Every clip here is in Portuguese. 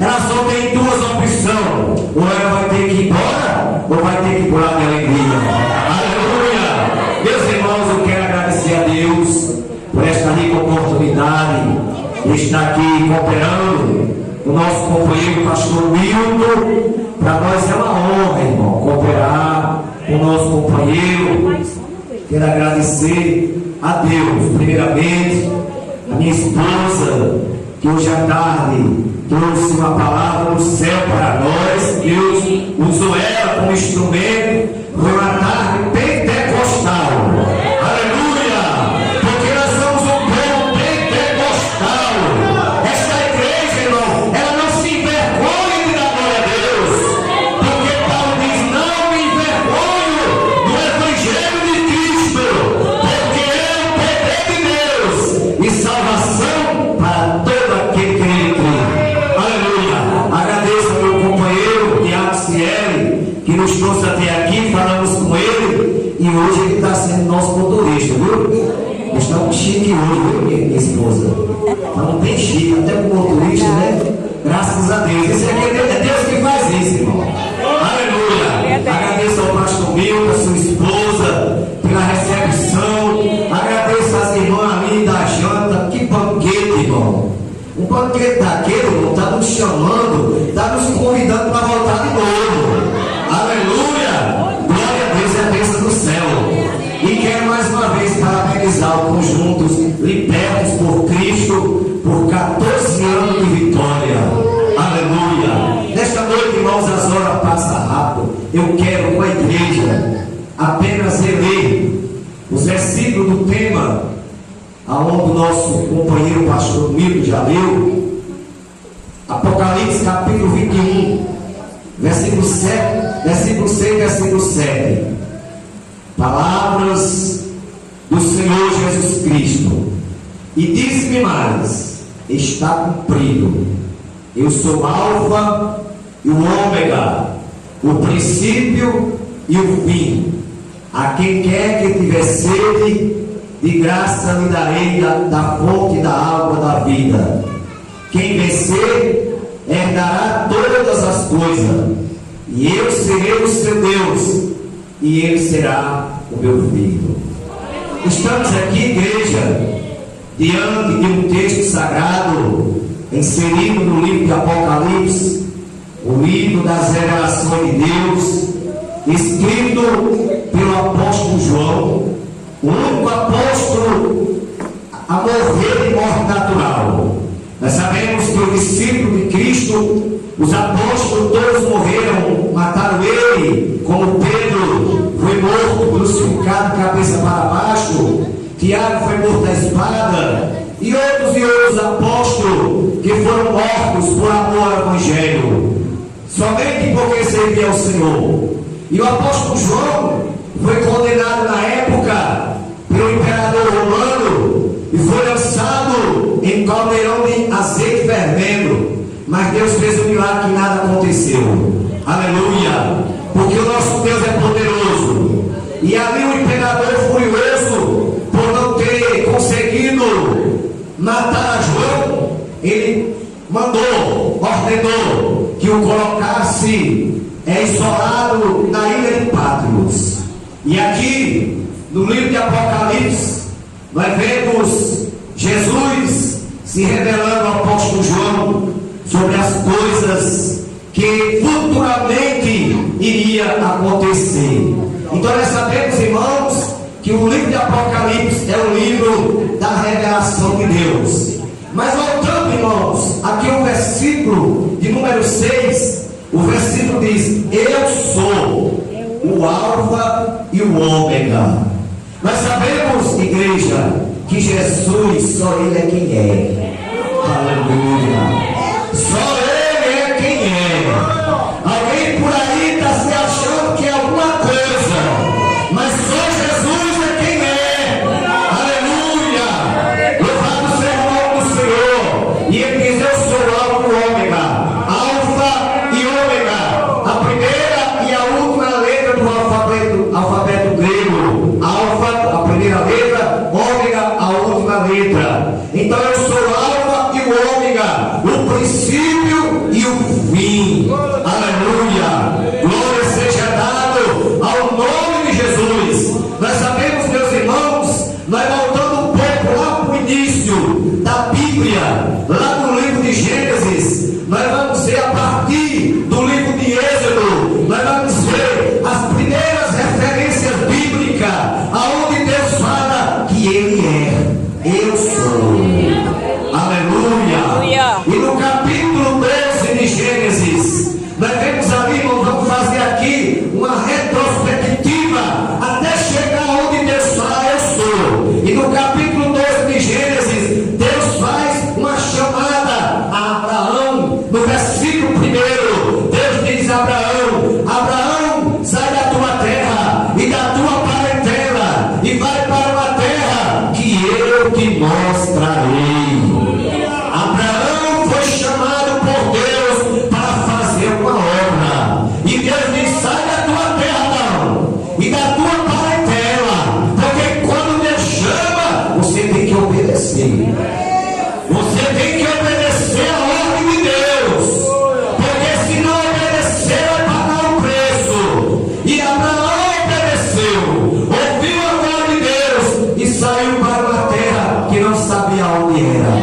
ela só tem duas opções: ou ela vai ter que ir embora, ou vai ter que pular de alegria. Aleluia! Meus irmãos, eu quero agradecer a Deus por esta rica oportunidade de estar aqui cooperando com o nosso companheiro pastor Milton. Para nós é uma honra, irmão, cooperar com o nosso companheiro. Quero agradecer a Deus, primeiramente, a minha esposa, que hoje à tarde trouxe uma palavra do céu para nós. Deus usou ela como instrumento. Foi uma tarde pentecostal. Aleluia! Porque nós somos um povo pentecostal. Esta igreja, irmão, ela não se envergonha de dar glória a Deus. Porque Paulo diz: não me envergonho do Evangelho de Cristo, porque é o poder de Deus e salvação para todo aquele que nele crê. Aleluia! Agradeço ao meu companheiro Tiago Cieli, que nos trouxe até aqui. Falamos com ele e hoje ele está sendo nosso motorista, viu? Nós estamos chique hoje, viu, minha esposa? Não tem chique, até com motorista, né? Graças a Deus. Isso aqui é Deus que faz isso, irmão. Aleluia! Agradeço ao pastor Milton, a sua esposa, pela recepção. Agradeço às irmãs ali da janta. Que banquete, irmão! Um banquete daquele, irmão, está nos chamando, está nos convidando para voltar de novo. Aleluia! Glória a Deus, é a bênção do céu. E quero mais uma vez parabenizar o conjunto Libertos por Cristo por 14 anos de vitória. Aleluia! Nesta noite, irmãos, as horas passam rápido. Eu quero com a igreja apenas reler os versículos do tema, aonde o nosso companheiro pastor Milton já leu. Apocalipse capítulo 21, versículo 7, versículo 6, versículo 7. Palavras do Senhor Jesus Cristo. E disse-me mais: está cumprido. Eu sou o Alfa e o Ômega, o princípio e o fim. A quem quer que tiver sede, de graça lhe darei da fonte da água da vida. Quem vencer, herdará todas as coisas, e eu serei o seu Deus, e ele será o meu filho. Estamos aqui, igreja, diante de um texto sagrado, inserido no livro de Apocalipse, o livro das revelações de Deus, escrito pelo apóstolo João, o único apóstolo a morrer de morte natural. Nós sabemos que o discípulo de Cristo, os apóstolos todos morreram, mataram ele, como Pedro foi morto, crucificado, cabeça para baixo, Tiago foi morto à espada, e outros apóstolos que foram mortos por amor ao Evangelho, somente porque serviam ao Senhor. E o apóstolo João foi condenado na época pelo imperador romano e foi lançado em caldeirão de azeite fervendo, mas Deus fez um milagre que nada aconteceu. Aleluia! Porque o nosso Deus é poderoso. E ali o imperador furioso por não ter conseguido matar a João, ele ordenou que o colocasse isolado na ilha de Patmos. E aqui no livro de Apocalipse nós vemos Jesus se revelando ao apóstolo João sobre as coisas que futuramente iria acontecer. Então nós sabemos, irmãos, que o livro de Apocalipse é o livro da revelação de Deus. Mas voltando, irmãos, aqui o versículo de número 6, o versículo diz: eu sou o Alfa e o Ômega. Nós sabemos, igreja, que Jesus, só Ele é quem é. Aleluia. Só Ele é quem é. Alguém por aí está se achando que é alguma coisa, mas só Jesus é quem é. Aleluia. Louvado seja o nome do Senhor. E Ele diz: eu sou o Alfa e o Ômega. Alfa e Ômega, a primeira e a última letra do alfabeto grego. Alfa, a primeira letra, Ômega, a última letra. Então eu sou o Alfa e o Ômega, o Gênesis, nós vemos ali, irmão, vamos fazer aqui uma retrospectiva até chegar onde Deus fala, eu sou. E no capítulo 12 de Gênesis, Deus faz uma chamada a Abraão. No versículo 1, Deus diz a Abraão: Abraão, sai da tua terra e da tua parentela e vai para uma terra que eu te mostrarei. Abraão foi chamado por Deus para fazer uma obra. E Deus diz: sai da tua terra, Abraão, e da tua parentela, porque quando Deus chama, você tem que obedecer. Você tem que obedecer a ordem de Deus, porque se não obedecer, vai pagar o preço. E Abraão obedeceu, ouviu a voz de Deus e saiu para uma terra que não sabia onde era.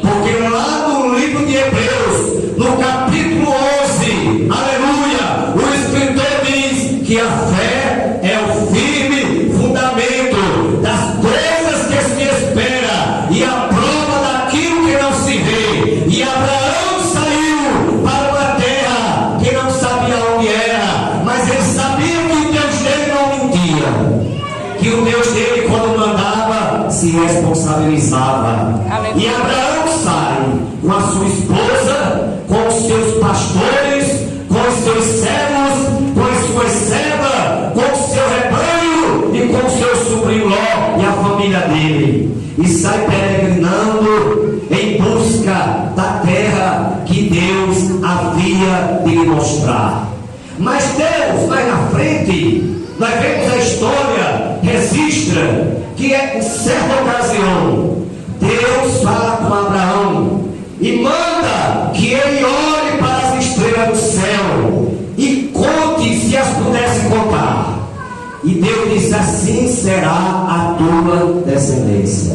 Porque lá no livro de Hebreus, no capítulo 11, aleluia, o escritor diz que a fé é o firme fundamento das coisas que se espera e a prova daquilo que não se vê. E Abraão saiu para uma terra que não sabia onde era, mas ele sabia que o Deus dele não mentia, que o Deus dele, quando mandava, se responsabilizava. E Abraão sai com a sua esposa, com os seus pastores, com os seus servos, com as suas servas, com o seu rebanho e com o seu sobrinho Ló e a família dele, e sai peregrinando em busca da terra que Deus havia de lhe mostrar. Mas Deus, mais na frente, nós vemos a história, registra que em certa ocasião Deus fala com Abraão e manda que ele olhe para as estrelas do céu e conte, se as pudesse contar. E Deus diz: assim será a tua descendência.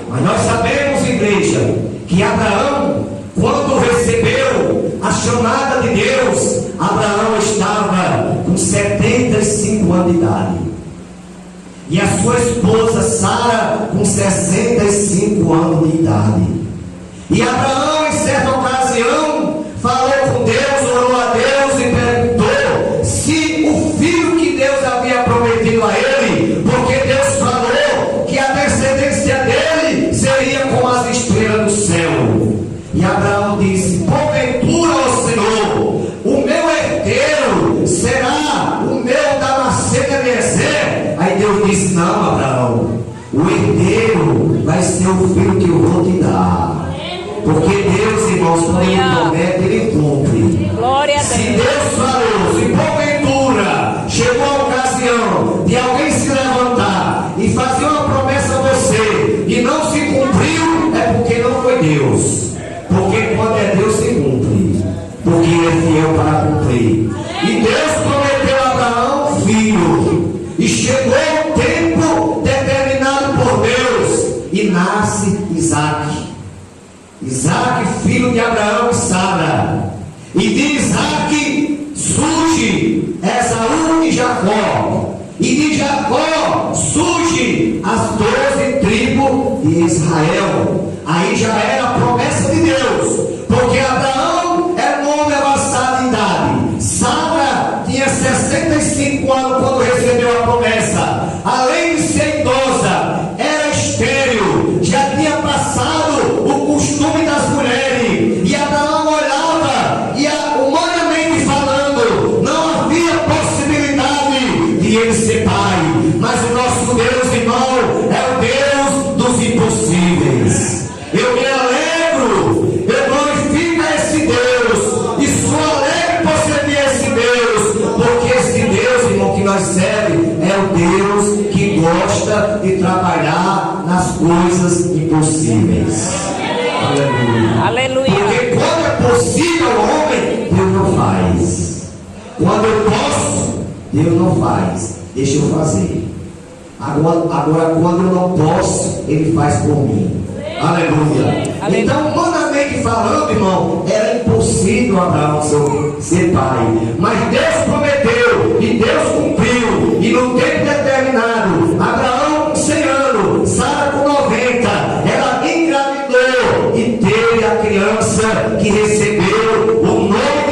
Mas nós sabemos, igreja, que Abraão, quando recebeu a chamada de Deus, Abraão estava com 75 anos de idade. E a sua esposa Sara com 65 anos de idade. E Abraão, em certa ocasião, falou com Deus, orou a Deus e perguntou se o filho que Deus havia prometido a ele, porque Deus falou que a descendência dele seria como as estrelas do céu. E Abraão disse: porventura, ó Senhor, o meu herdeiro será o meu Damasceno Eliezer? Aí Deus disse: não, Abraão, o herdeiro vai ser o filho que eu vou te dar. Porque Deus, irmãos, quando ele promete, ele cumpre. Glória a Deus. Se Deus falou, se porventura chegou a ocasião de alguém se levantar e fazer uma promessa a você e não se cumpriu, é porque não foi Deus. Porque quando é Deus, se cumpre. Porque ele é fiel para cumprir. E Deus prometeu a Abraão um filho. E chegou o tempo determinado por Deus. E nasce Isaac. Isaac, filho de Abraão e Sara. E de Isaac surge Esaú e Jacó. E de Jacó surge as 12 tribos de Israel. Aí já era a promessa de Deus. Porque Abraão era um homem avançado em idade. Sara tinha 65 anos quando recebeu a promessa. Além de ser idosa, era estéril. Já tinha passado o costume das mulheres. E Abraão olhava e, humanamente falando, não havia possibilidade de ele ser pai. Mas o nosso Deus, irmão, é o Deus dos impossíveis. Eu me alegro, eu glorifico a esse Deus, e sou alegre por servir a esse Deus, porque esse Deus, irmão, que nós servemos, é o Deus que gosta de trabalhar nas coisas impossíveis. Aleluia. Aleluia. Porque quando é possível ao homem, Deus não faz. Quando eu posso, Deus não faz. Deixa eu fazer. Agora quando eu não posso, Ele faz por mim. Aleluia. Aleluia. Então, humanamente falando, irmão, era impossível Abraão ser pai. Mas Deus prometeu e Deus cumpriu. E no tempo determinado, Abraão com 100 anos, Sara com 90, ela engravidou e teve a criança que recebeu o nome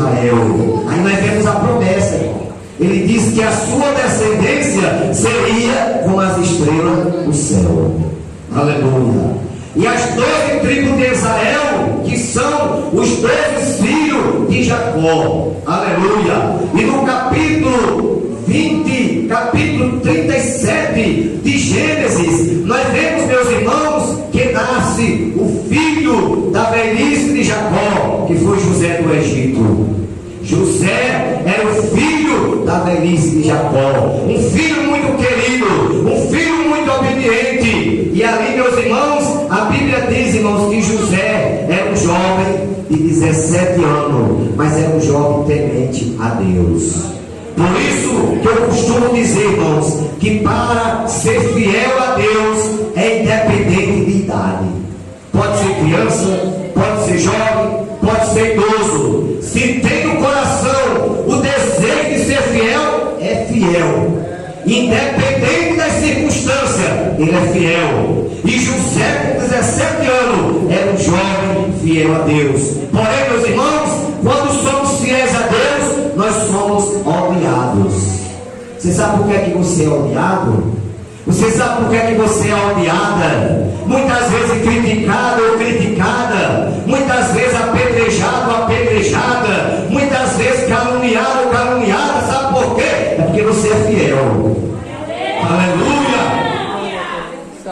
Israel. Aí nós vemos a promessa, irmão. Ele disse que a sua descendência seria como as estrelas do céu. Aleluia. E as 12 tribos de Israel, que são os 12 filhos de Jacó. Aleluia. E no capítulo 20, capítulo 37 de Gênesis, nós vemos, meus irmãos, que nasce o filho da velhice de Jacó, que foi José do Egito. José era o filho da velhice de Jacó, um filho muito querido, um filho muito obediente. E ali, meus irmãos, a Bíblia diz, irmãos, que José era um jovem de 17 anos, mas era um jovem temente a Deus. Por isso que eu costumo dizer, irmãos, que para ser fiel a Deus é independente de idade. Pode ser criança, pode ser jovem, pode ser idoso. Se tem no coração o desejo de ser fiel, é fiel. Independente das circunstâncias, ele é fiel. E José, com 17 anos, era um jovem fiel a Deus. Porém, meus irmãos, quando somos fiéis a Deus, nós somos odiados. Você sabe por que é que você é odiado? Você sabe por que é que você é odiada? Muitas vezes criticada ou criticada, muitas vezes apedrejado ou apedrejada, muitas vezes caluniado ou caluniada. Sabe por quê? É porque você é fiel. Aleluia!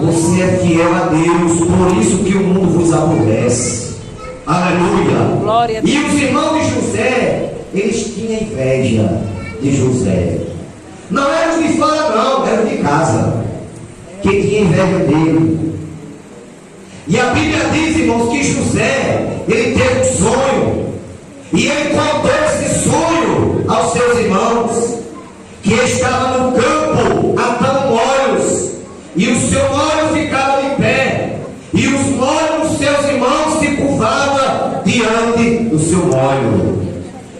Você é fiel a Deus, por isso que o mundo vos aborrece. Aleluia! Glória a Deus. E os irmãos de José, eles tinham inveja de José. Não eram de fora, não, eram de casa, que tinha inveja dele. E a Bíblia diz, irmãos, que José, ele teve um sonho, e ele contou esse sonho aos seus irmãos, que estavam no campo atando molhos, e o seu molho ficava de pé, e os molhos dos seus irmãos se curvavam diante do seu molho.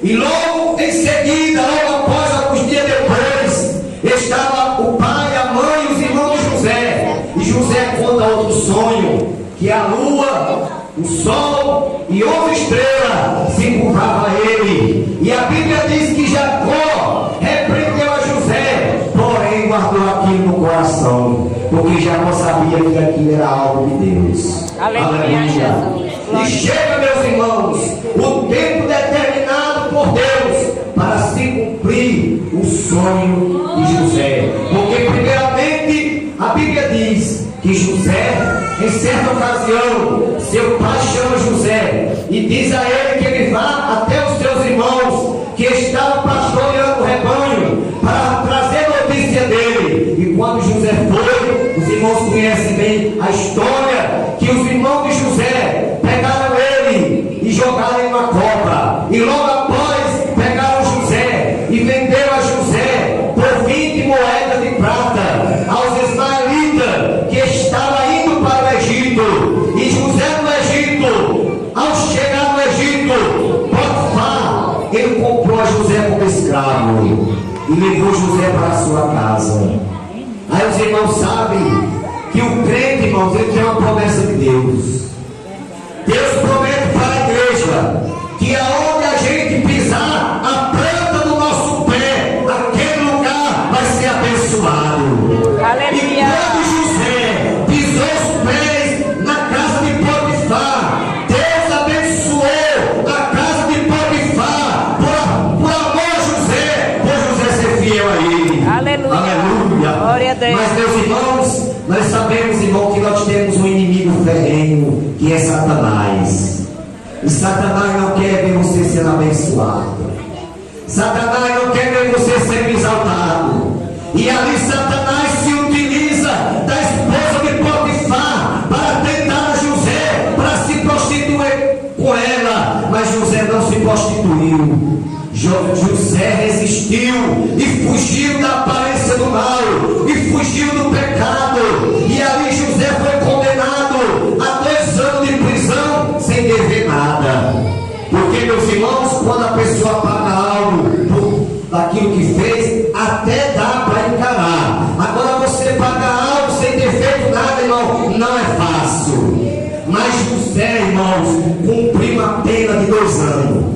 E logo em seguida, logo após, alguns dias depois, estava o pai, a mãe e os irmãos de José. E José conta outro sonho, que a lua, o sol e 11 estrelas se curvavam a ele. E a Bíblia diz que Jacó repreendeu a José, porém guardou aquilo no coração, porque Jacó sabia que aquilo era algo de Deus. Aleluia. E chega, meus irmãos, o tempo determinado por Deus para se cumprir o sonho de José. Porque primeiramente a Bíblia diz que José, em certa ocasião, seu pai chama José e diz a ele que ele vá até os seus irmãos que estavam pastoreando o rebanho para trazer notícia dele. E quando José foi, os irmãos conhecem bem a história, que os irmãos de José pegaram ele e jogaram em uma cova, e logo após pegaram José e venderam a José por 20 moedas de prata aos ismaelitas que estavam indo para o Egito. E José no Egito, ao chegar no Egito, Potifar, ele comprou a José como escravo e levou José para a sua casa. Aí os irmãos sabem que o crente, irmãos, ele tem uma promessa de Deus. Deus promete para a igreja que aonde a gente pisar a planta do nosso pé, aquele lugar vai ser abençoado. Aleluia. E quando José pisou os pés na casa de Potifar, Deus abençoou a casa de Potifar por amor a José, por José ser fiel a ele. Aleluia. Aleluia. Glória a Deus. Mas, meus irmãos, nós sabemos, irmão, que nós temos um inimigo ferrenho, que é Satanás. E Satanás não quer ver você sendo abençoado. Satanás não quer ver você sendo exaltado. E ali Satanás se utiliza da esposa de Potifar para tentar José, para se prostituir com ela. Mas José não se prostituiu. José resistiu e fugiu da aparência do mal, e fugiu do pecado. E ali José foi condenado a 2 anos de prisão sem dever nada. Porque, meus irmãos, quando a pessoa paga algo por daquilo que fez, até dá para encarar. Agora você pagar algo sem ter feito nada, irmão, não é fácil. Mas José, irmãos, cumpriu uma pena de 2 anos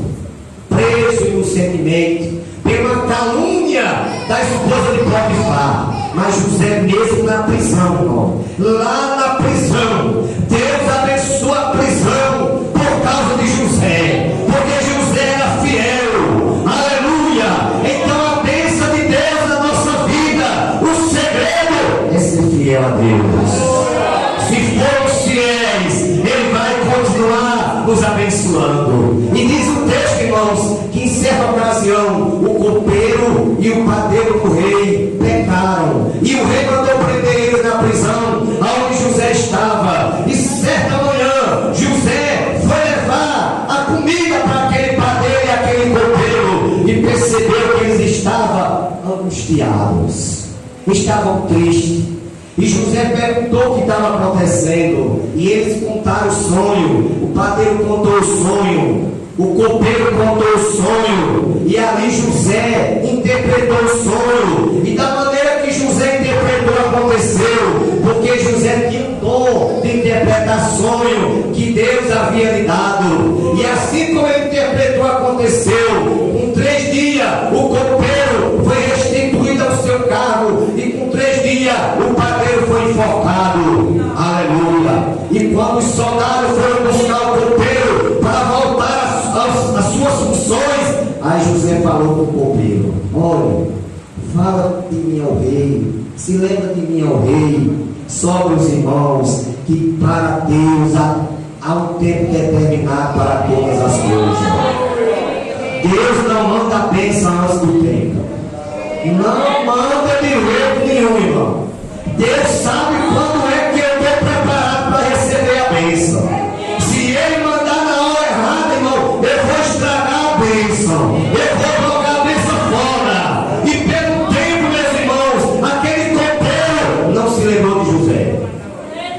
preso inocentemente, pela calúnia da esposa de Potifar. Mas José, mesmo na prisão, irmão, lá na prisão, Deus abençoa a prisão por causa de José, porque José era fiel. Aleluia! Então a bênção de Deus na nossa vida, o segredo é ser fiel a Deus. Se formos fiéis, Ele vai continuar nos abençoando. E diz o texto, irmãos, que em certa ocasião o copeiro e o padeiro do rei pecaram, e o rei mandou prender ele na prisão onde José estava. E certa manhã José foi levar a comida para aquele padeiro e aquele copeiro, e percebeu que eles estavam angustiados, estavam tristes. E José perguntou o que estava acontecendo, e eles contaram o sonho. O padeiro contou o sonho, o copeiro contou o sonho, e ali José interpretou o sonho. E da maneira que José interpretou, aconteceu, porque José tinha um dom de interpretar sonho que Deus havia lhe dado. E assim como ele interpretou, aconteceu. Com 3 dias o copeiro foi restituído ao seu cargo, e com 3 dias o padeiro foi enforcado. Aleluia! E quando os soldados foram buscar o copeiro para voltar às suas funções, aí José falou com o copeiro: olha, fala de mim ao rei, se lembra de mim ao rei, sobre os irmãos, que para Deus há um tempo determinado para todas as coisas. Deus não manda bênção antes do tempo, não manda de jeito nenhum, irmão. Deus sabe quando é que eu estou preparado para receber a bênção. Se Ele mandar na hora errada, irmão, eu vou estragar a bênção, eu vou jogar a bênção fora. E pelo tempo, meus irmãos, aquele copeiro não se lembrou de José.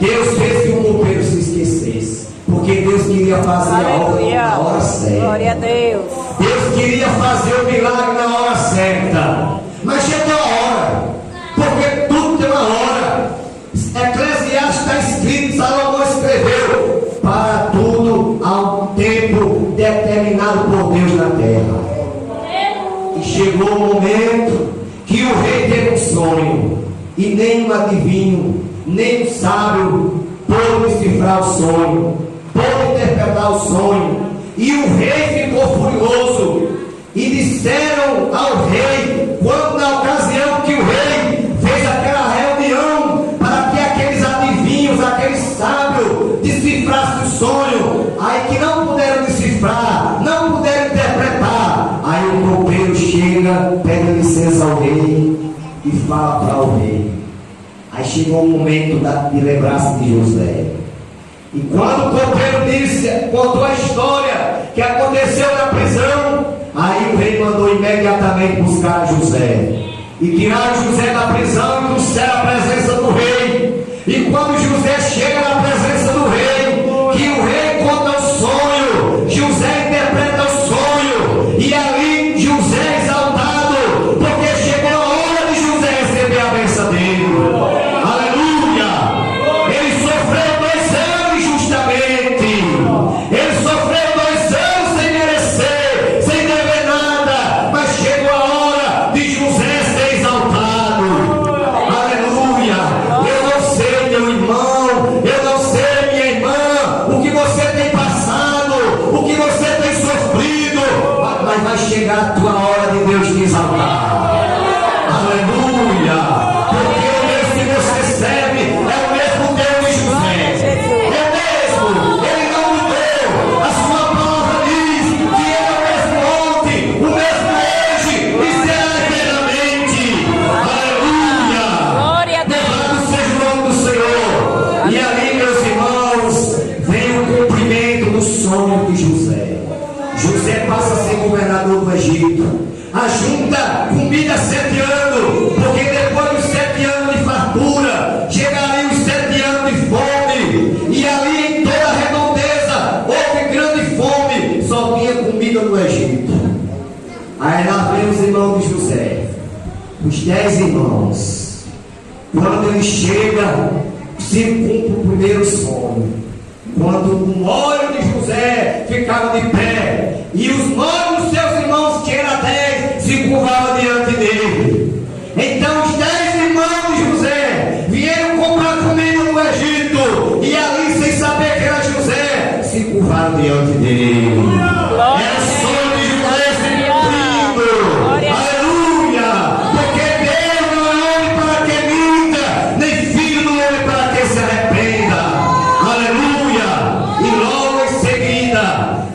Deus fez que o copeiro se esquecesse, porque Deus queria fazer a obra na hora certa. Glória a Deus. Deus queria fazer o milagre na hora certa, mas chegou a hora, porque tudo tem uma hora. Eclesiastes está escrito, Salomão escreveu: para tudo há um tempo determinado por Deus na terra. E chegou o momento que o rei teve um sonho, e nem um adivinho, nem um sábio pôde decifrar o sonho, pôde interpretar o sonho. E o rei ficou furioso, e disseram ao rei, quando na ocasião que o rei fez aquela reunião para que aqueles adivinhos, aqueles sábios decifrassem o sonho, aí que não puderam decifrar, não puderam interpretar, aí o copeiro chega, pede licença ao rei e fala para o rei. Aí chegou o momento de lembrar-se de José. E quando o copeiro contou a história que aconteceu na prisão, aí o rei mandou imediatamente buscar José. E tiraram José da prisão e trouxeram a presença do rei. E quando José chega na presença do rei, que o rei conta o sonho, José interpreta o sonho, e ali José é exaltado, porque chegou a hora de José receber a bênção dele. Aleluia! Ele sofreu 2 anos injustamente, ele sofreu 2 anos sem merecer, sem dever nada, mas chegou a hora de José ser exaltado. Aleluia! Eu não sei, meu irmão, eu não sei, minha irmã, o que você tem passado, o que você tem sofrido, mas vai chegar a tua hora de Deus te exaltar. Aleluia! Porque o Deus que você serve é o mesmo Deus de José. É mesmo, Ele não mudou. A sua palavra diz que Ele é o mesmo ontem, o mesmo hoje e será eternamente. Aleluia! Glória a Deus. Louvado seja o nome do Senhor. E ali, meus irmãos, vem o cumprimento do sonho de José. José passa a ser governador do Egito. Ajunta comida 7 anos, porque depois dos 7 anos de fartura, chegariam os 7 anos de fome. E ali em toda a redondeza houve grande fome, só tinha comida no Egito. Aí lá vem os irmãos de José, os 10 irmãos. Quando ele chega, se cumpre o primeiro sonho. Quando o molho de José ficava de pé, e os molhos dos seus irmãos, que eram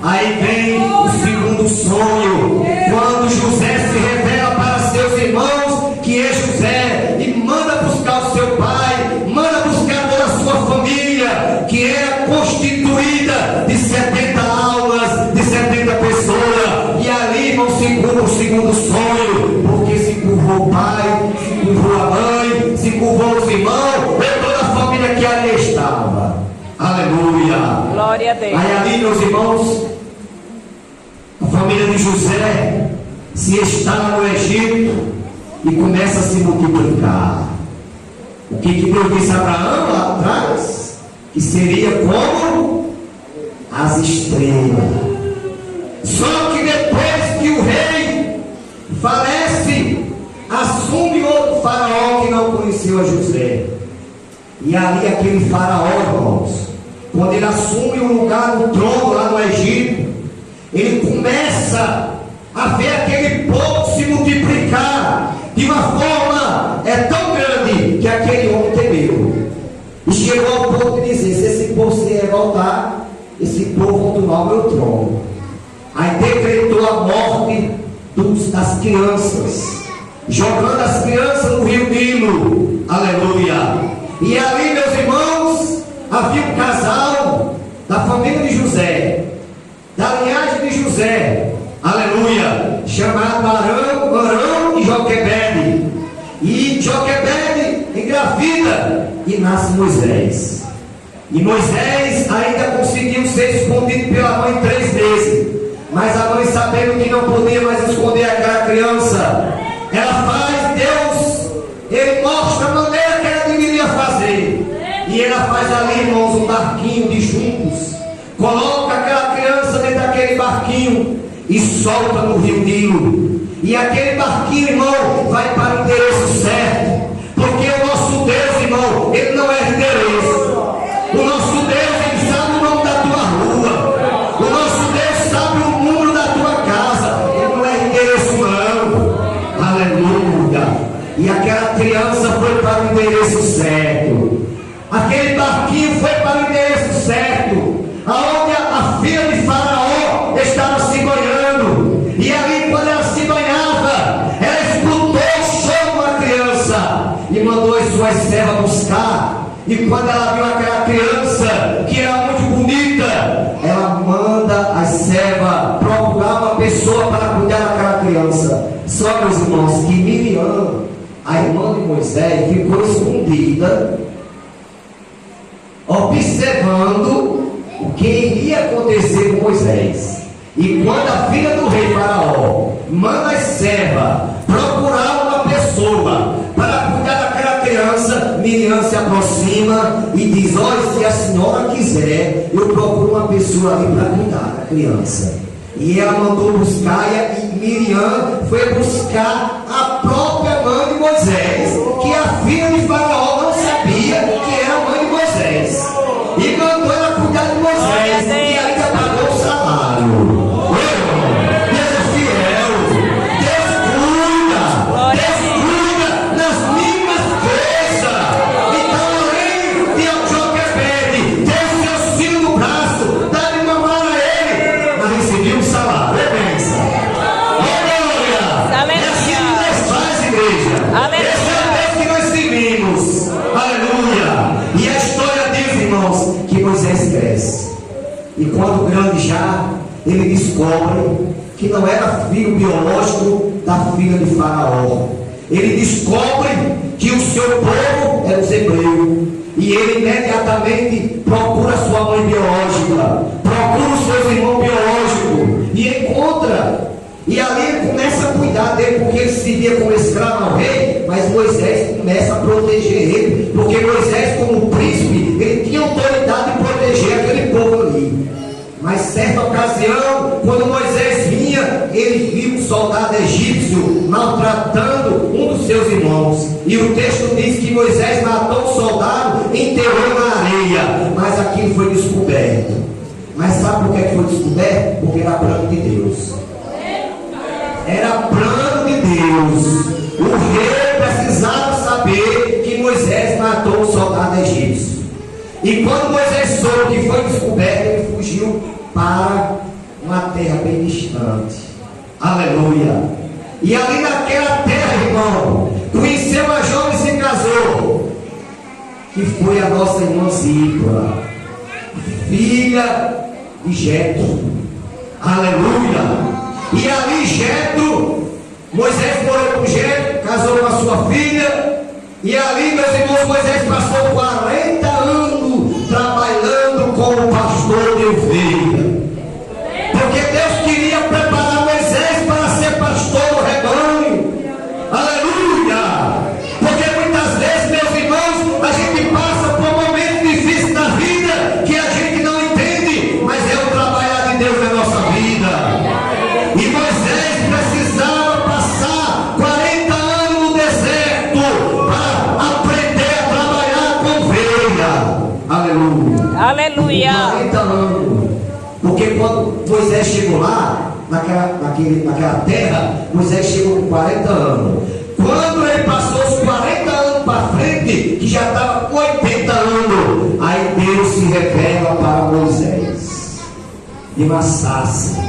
Aí vem o segundo sonho, quando José se revela para seus irmãos que é José, e manda buscar o seu pai, manda buscar toda a sua família, que era constituída de 70 almas, de 70 pessoas. E ali, irmão, se curva o segundo sonho, porque se curvou o pai, se curvou a mãe, se curvou os irmãos, e toda a família que ali estava. Aleluia. Glória a Deus. Aí ali, meus irmãos, a família de José se instala no Egito e começa a se multiplicar. O que Deus disse a Abraão lá atrás? Que seria como as estrelas. Só que depois que o rei falece, assume outro faraó que não conheceu a José. E ali aquele faraó, irmãos, quando ele assume o lugar no trono lá no Egito, ele começa a ver aquele povo se multiplicar de uma forma tão grande que aquele homem temeu. E chegou ao ponto de dizer: se esse povo se revoltar, esse povo vão tomar o meu trono. Aí decretou a morte das crianças, jogando as crianças no rio Nilo. Aleluia. E ali, meus irmãos, havia um casal da família de José, da linhagem de José, aleluia, chamado Arão e Joquebede. E Joquebede engravida e nasce Moisés. E Moisés ainda conseguiu ser escondido pela mãe 3 vezes. Mas a mãe, sabendo que não podia mais esconder aquela criança, ela faz, Deus, ele mostra a maneira que ela deveria fazer. E ela faz ali, irmãos, um barquinho de juncos, coloca aquela criança dentro daquele barquinho e solta no rio Nilo. E aquele barquinho, irmão, vai para o endereço certo, porque o nosso Deus, irmão, ele não é endereço. O nosso Deus, ele sabe o nome da tua rua. O nosso Deus sabe o número da tua casa. Ele não é endereço não. Aleluia. E aquela criança foi para o endereço certo. Aquele barquinho foi para o endereço certo, aonde a filha de Faraó estava se banhando. E ali, quando ela se banhava, ela escutou o choro da criança e mandou as suas servas buscar. E quando ela viu aquela criança, que era muito bonita, ela manda as servas procurar uma pessoa para cuidar daquela criança. Só, meus irmãos, que Miriam, a irmã de Moisés, ficou escondida, observando o que iria acontecer com Moisés. E quando a filha do rei Faraó manda as servas procurar uma pessoa para cuidar daquela criança, Miriam se aproxima e diz: olha, se a senhora quiser, eu procuro uma pessoa ali para cuidar da criança. E ela mandou buscar, e Miriam foi buscar a própria mãe de Moisés, que a filha de Faraó não sabia que era a mãe de Moisés, e mandou ela cuidar de Moisés, e ainda pagou o salário. Deus é fiel, Deus cuida nas mínimas coisas. Então, além de Joquebede ter o seu filho no braço, dá de mamar a ele, mas recebeu um salário. É bênção. Aleluia. É assim que Deus faz, igreja. Esse é o Deus que nós seguimos. Aleluia. E a história diz, irmãos, que Moisés cresce. E quando grande já, ele descobre que não era filho biológico da filha de Faraó. Ele descobre que o seu povo era os hebreus. E ele imediatamente procura sua mãe biológica, procura os seus irmãos biológicos e encontra. E ali ele começa a cuidar dele, porque ele se via como escravo ao rei, mas Moisés começa a proteger ele, porque Moisés, como príncipe, ele tinha autoridade de proteger aquele povo ali. Mas certa ocasião, quando Moisés vinha, ele viu um soldado egípcio maltratando um dos seus irmãos. E o texto diz que Moisés matou o soldado e enterrou na areia. Mas aquilo foi descoberto. Mas sabe por que foi descoberto? Porque era plano de Deus. Era plano de Deus. O rei precisava saber que Moisés matou o soldado egípcio. E quando Moisés soube que foi descoberto, ele fugiu para terra bem distante. Aleluia. E ali naquela terra, irmão, conheceu uma jovem e se casou, que foi a nossa irmã Zípora, filha de Jetro. Aleluia. E ali Jetro, Moisés morou com Jetro, casou com a sua filha. E ali, meus irmãos, Moisés passou 40 anos trabalhando como pastor de ovelha. Porque Deus queria preparar Moisés para ser pastor do rebanho. Aleluia! Porque muitas vezes, meus irmãos, a gente passa por momentos difíceis da vida que a gente não entende, mas é o trabalhar de Deus na nossa vida. E Moisés precisava passar 40 anos no deserto para aprender a trabalhar com ovelha. Aleluia! Aleluia! 40 anos. Porque quando Moisés chegou lá, naquela terra, Moisés chegou com 40 anos. Quando ele passou os 40 anos para frente, que já estava com 80 anos, aí Deus se revela para Moisés de uma sarça.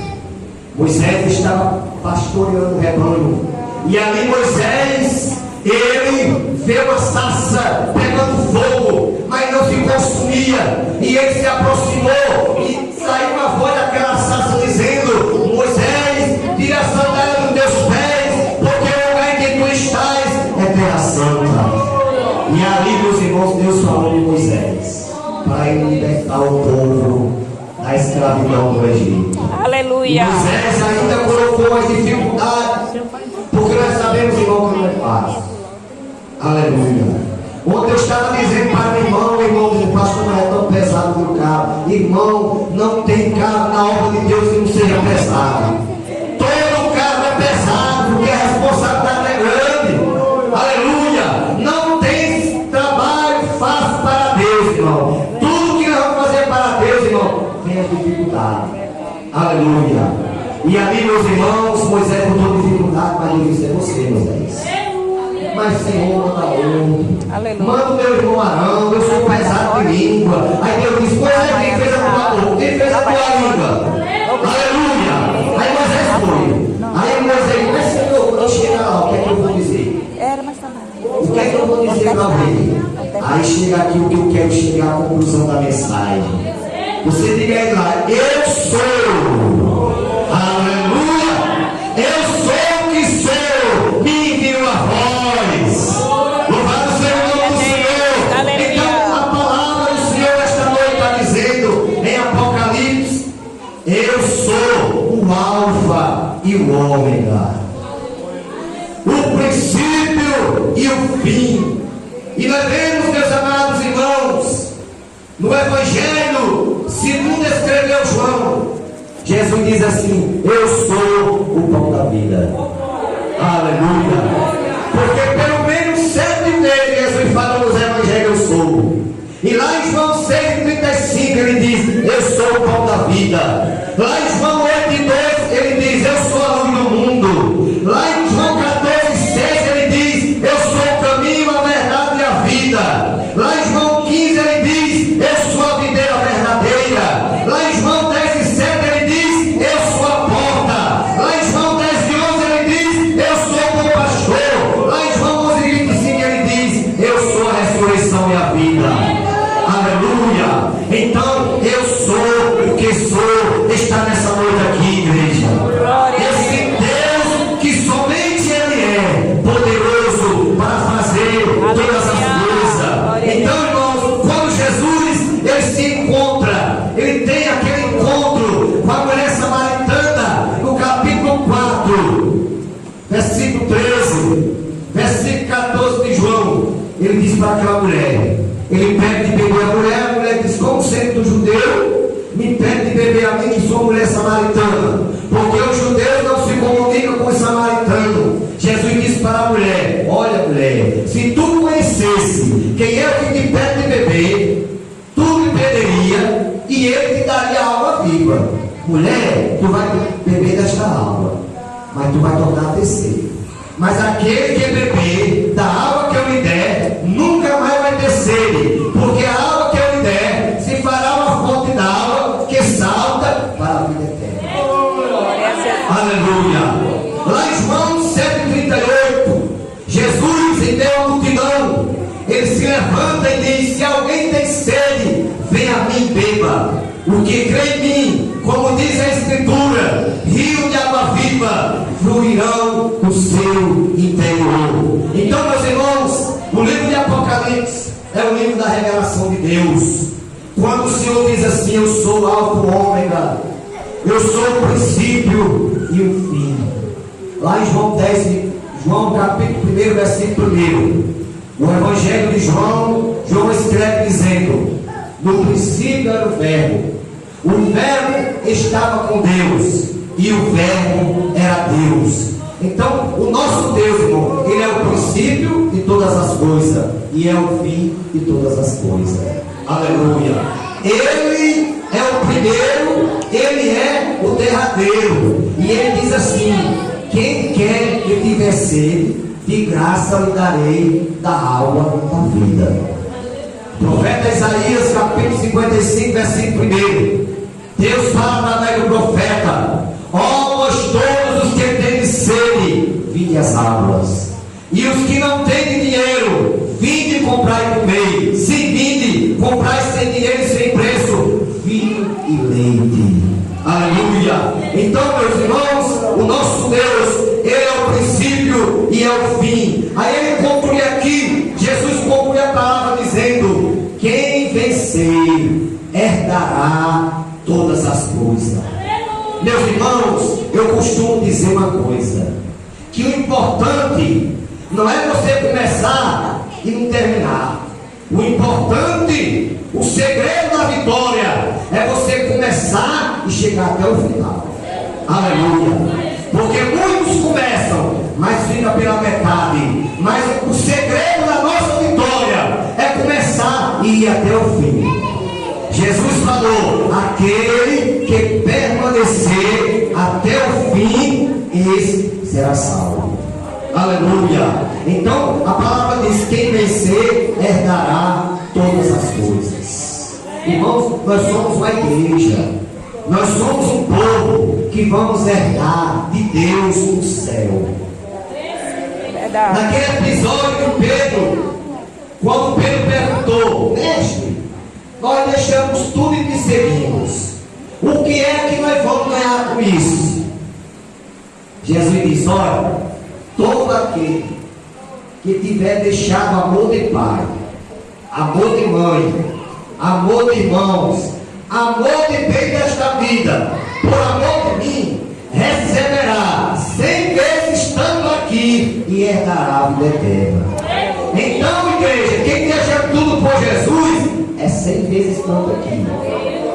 Moisés estava pastoreando o rebanho, e ali Moisés, ele vê uma sarça pegando fogo, mas não se consumia, e ele se aproximou, e saiu uma voz daquela sarça dizendo: Moisés, tira a sandália dos teus pés, porque o lugar em que tu estás é terra santa. E ali, meus irmãos, Deus falou de Moisés para ele libertar o povo da escravidão do Egito. Aleluia! Moisés ainda colocou as dificuldades, porque nós sabemos, irmão, que não é fácil. Aleluia! Ontem eu estava dizendo para o irmão disse: pastor, não é tão pesado o carro. Irmão, não tem carro na obra de Deus que não seja pesado. Todo carro é pesado, porque a responsabilidade é grande. Aleluia! Não tem trabalho fácil para Deus, irmão. Tudo que nós vamos fazer para Deus, irmão, tem a dificuldade. Aleluia! E ali, meus irmãos, Moisés botou dificuldade, mas ele disse: é você, Moisés. Mas Senhor, manda outro. Manda o meu irmão Arão, eu sou pesado de língua. Aí Deus disse: pois é, quem fez a tua boca? Quem fez a tua língua? Aleluia! Aí Moisés foi. Aí Moisés, mas Senhor, quando eu chegar lá, o que é que eu vou dizer? O que é que eu vou dizer para ele? Aí chega aqui o que eu quero chegar à conclusão da mensagem. Você diga aí lá: eu sou. Aleluia! Eu sou o que sou. Me enviou a voz. Louvado seja o nome do Senhor. Então a palavra do Senhor esta noite está dizendo em Apocalipse: eu sou o Alfa e o Ômega, o princípio e o fim. E nós vemos, meus amados irmãos, no Evangelho segundo escreveu João, Jesus diz assim: eu sou o pão da vida. Aleluia! Porque pelo menos 7 vezes Jesus falou nos Evangelhos: eu sou. E lá em João 6,35 ele diz: eu sou o pão da vida. Lá em João 8,2 ele diz: eu sou a luz do mundo. Lá em João 14,6 ele diz: eu sou o caminho, a verdade e a vida. Lá em João 15 ele diz: eu sou a videira verdadeira. Lá em João 10,7 ele diz: eu sou a porta. Lá em João 10,11 ele diz: eu sou o bom pastor. Lá em João 11,25 ele diz: eu sou a ressurreição e a vida. Aleluia! Então eu sou o que sou. Está nessa noite aqui, igreja. Esse Deus que somente Ele é poderoso para fazer todas as coisas. Então, irmãos, quando Jesus ele se encontra, ele tem aquele encontro com a mulher samaritana no capítulo 4, versículo 13, versículo 14 de João. Ele diz para aquela mulher, ele pede de beber a mulher diz: como sendo do judeu, me pede de beber a mim, que sou mulher samaritana, porque os judeus não se comunicam com os samaritanos. Jesus disse para a mulher: olha, mulher, se tu conhecesse quem é que te pede de beber, tu me pediria e ele te daria água viva. Mulher, tu vai beber desta água, mas tu vai tornar a descer. Mas aquele que beber da água que eu lhe der, nunca mais vai ter sede, porque a água que eu lhe der se fará uma fonte d'água que salta para a vida eterna. Aleluia. Lá em João 7,38, Jesus, em meio à multidão, ele se levanta e diz: se alguém tem sede, venha a mim e beba. O que crê em mim, como diz a Escritura, rio de água viva fluirão do seu interior. Então, meus irmãos, o livro de Apocalipse é o livro da revelação de Deus. Quando o Senhor diz assim: eu sou o Alfa e o Ômega, eu sou o princípio e o fim. Lá em João capítulo 1, versículo 1, no Evangelho de João, João escreve dizendo: no princípio era o Verbo estava com Deus, e o Verbo era Deus. Então, o nosso Deus, irmão, ele é o princípio de todas as coisas, e é o fim de todas as coisas. Aleluia. Ele é o primeiro, ele é o derradeiro. E ele diz assim: quem quer que tiver sede, de graça lhe darei da água da vida. Profeta Isaías, capítulo 55, versículo 1. Deus fala através do profeta: ó, vós todos os que têm sede, vinde às águas. E os que não têm dinheiro, vinde comprar e comer. Sim, vinde, comprai sem dinheiro e sem preço vinho e leite. Aleluia. Então, meus irmãos, o nosso Deus, ele é o princípio e é o fim. Aí ele conclui aqui, Jesus conclui a palavra dizendo: quem vencer herdará todas as coisas. Meus irmãos, eu costumo dizer uma coisa, que o importante não é você começar e não terminar. O importante, o segredo da vitória é você começar e chegar até o final. Aleluia. Porque muitos começam, mas fica pela metade. Mas o segredo da nossa vitória é começar e ir até o fim. Jesus falou: aquele que permanecer até o fim, esse será salvo. Aleluia. Então a palavra diz: quem vencer herdará todas as coisas. Irmãos, nós somos uma igreja, nós somos um povo que vamos herdar de Deus o céu. Naquele episódio de Pedro, quando Pedro perguntou: mestre, nós deixamos tudo e te seguimos, o que é que nós vamos ganhar com isso? Jesus diz: olha, todo aquele que tiver deixado amor de pai, amor de mãe, amor de irmãos, amor de bem desta vida, por amor de mim, receberá 100 vezes estando aqui e herdará a vida eterna. Então, igreja, quem deixa tudo por Jesus é 100 vezes estando aqui,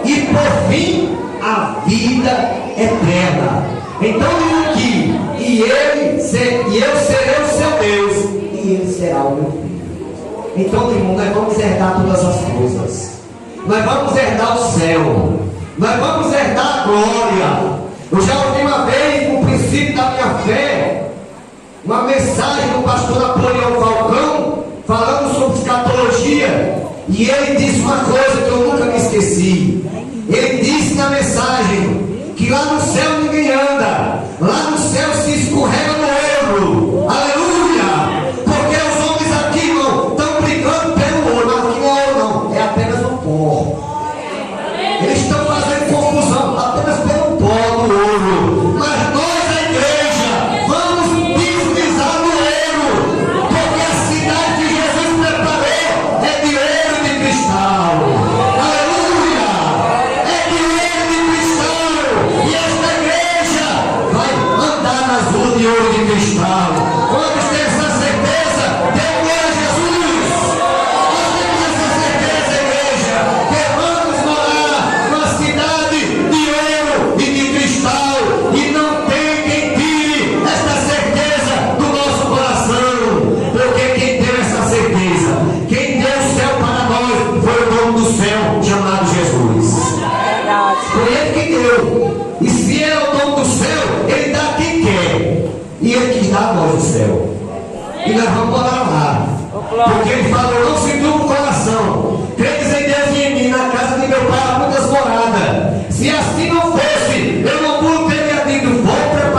e por fim a vida eterna. Então diz aqui: e eu serei o seu Deus, e ele será o meu filho. Então, irmão, nós vamos herdar todas as coisas. Nós vamos herdar o céu, nós vamos herdar a glória. Eu já ouvi uma vez, no princípio da minha fé, uma mensagem do pastor Napoleão Falcão, falando sobre escatologia, e ele disse uma coisa que eu nunca me esqueci. Ele disse na mensagem que lá no céu ninguém anda, lá no céu se escorrega no ouro. Aleluia! Porque os homens aqui, irmão, estão brigando pelo ouro, mas aqui não é ouro não, é apenas o pó. Eles estão fazendo confusão apenas pelo pó do ouro. Mas nós, a igreja, vamos deslizar no ouro, porque a cidade que Jesus preparou é de ouro e de cristal. Aleluia! É de ouro e de cristal. E esta igreja vai andar nas ruas de ouro e de cristal. Vamos ter essa certeza? Dê glória a Jesus! Nós temos essa certeza, igreja, que vamos morar numa cidade de ouro e de cristal, e não tem quem tire esta certeza do nosso coração, porque quem deu essa certeza, quem deu o céu para nós, foi o dono do céu, chamado Jesus. Foi ele que deu, e se ele é o dono do céu, ele dá a quem quer, e ele quis dar a nós o céu, e nós vamos morar lá, porque ele falou: não se turbe o coração, credes em Deus e em mim, na casa de meu pai há muitas moradas. Se assim não fosse, eu não teria dito: vou preparar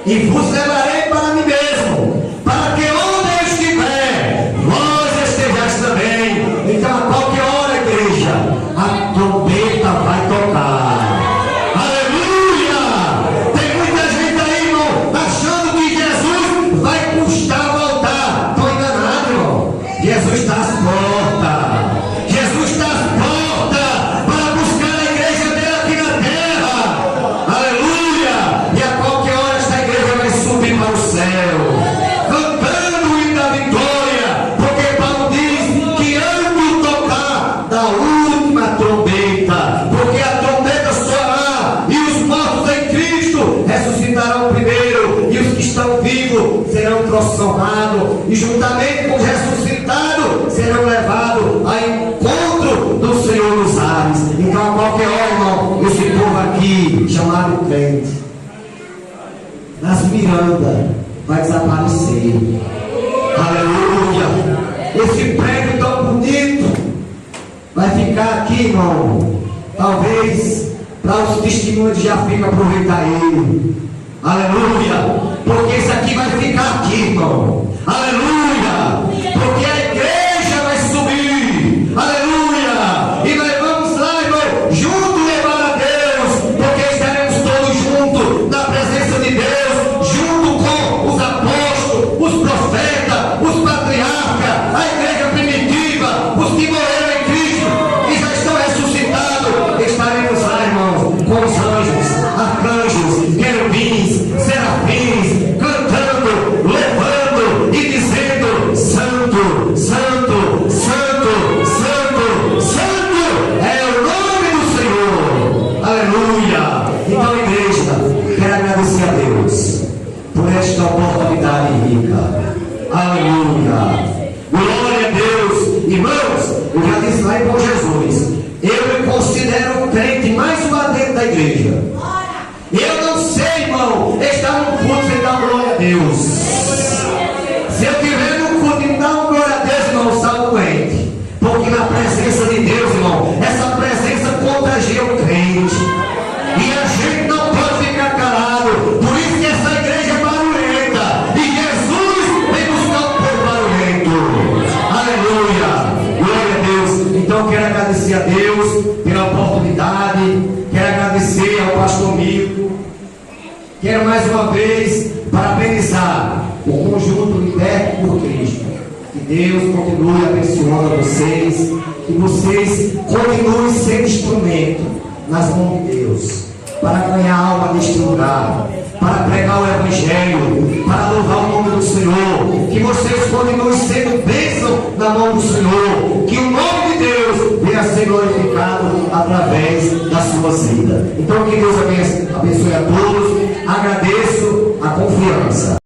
e vos levarei para mim mesmo, para que onde eu estiver, vós estejais também. Então, a qualquer hora, igreja, a trombeta vai tocar. Aleluia! Tem muita gente aí, irmão, achando que Jesus vai custar voltar. Estou enganado, irmão. Jesus está às portas. Jesus está às portas para buscar a igreja dele aqui na terra. Aleluia! E a qualquer hora esta igreja vai subir para o céu, cantando o hino da vitória, porque Paulo diz que antes de tocar da última trombeta, porque a trombeta soará e os mortos em Cristo ressuscitarão primeiro, e os que estão vivos serão transformados, e juntamente com os ressuscitados serão levados ao encontro do Senhor nos ares. Então, a qualquer hora, irmão, esse povo aqui, chamado crente, nas Mirandas, vai desaparecer. Aleluia! Esse prédio tão bonito vai ficar aqui, irmão. Talvez para os testemunhos já fica aproveitar ele. Aleluia! Porque isso aqui vai ficar aqui, irmão. Aleluia! Porque a igreja vai subir. Aleluia! E nós vamos lá, irmão, junto levar a Deus, porque estaremos todos juntos na presença de Deus, junto com os apóstolos, os profetas, os patriarcas, a igreja primitiva, os que morreram em Cristo e já estão ressuscitados. Estaremos lá, irmãos, com os anjos, arcanjos, querubins, serafins, cantando, levando e dizendo: Santo, Santo, Santo, Santo, Santo é o nome do Senhor. Aleluia! Então, igreja, quero agradecer a Deus por esta oportunidade rica. Aleluia! Glória a Deus! Irmãos, eu já disse lá em Bom Jesus, eu me considero o crente mais maduro da igreja. Eu não sei, irmão, estar no culto sem dar glória a Deus. Se eu estiver no culto e não dar glória a Deus, irmão, salvo doente. Porque na presença de Deus, irmão, essa presença contagia o crente. E a gente não pode ficar calado. Por isso que essa igreja é barulhenta. E Jesus vem buscar o povo barulhento. Aleluia! Glória a Deus. Então quero agradecer a Deus pela oportunidade. Quero agradecer ao pastor Milton. Quero mais uma vez parabenizar o conjunto Liberto por Cristo. Que Deus continue abençoando vocês. Que vocês continuem sendo instrumento nas mãos de Deus, para ganhar alma neste lugar, para pregar o Evangelho, para louvar o nome do Senhor. Que vocês continuem sendo bênção na mão do Senhor. Que o nome de Deus venha a ser glorificado através das suas vidas. Então, que Deus abençoe a todos. Agradeço a confiança.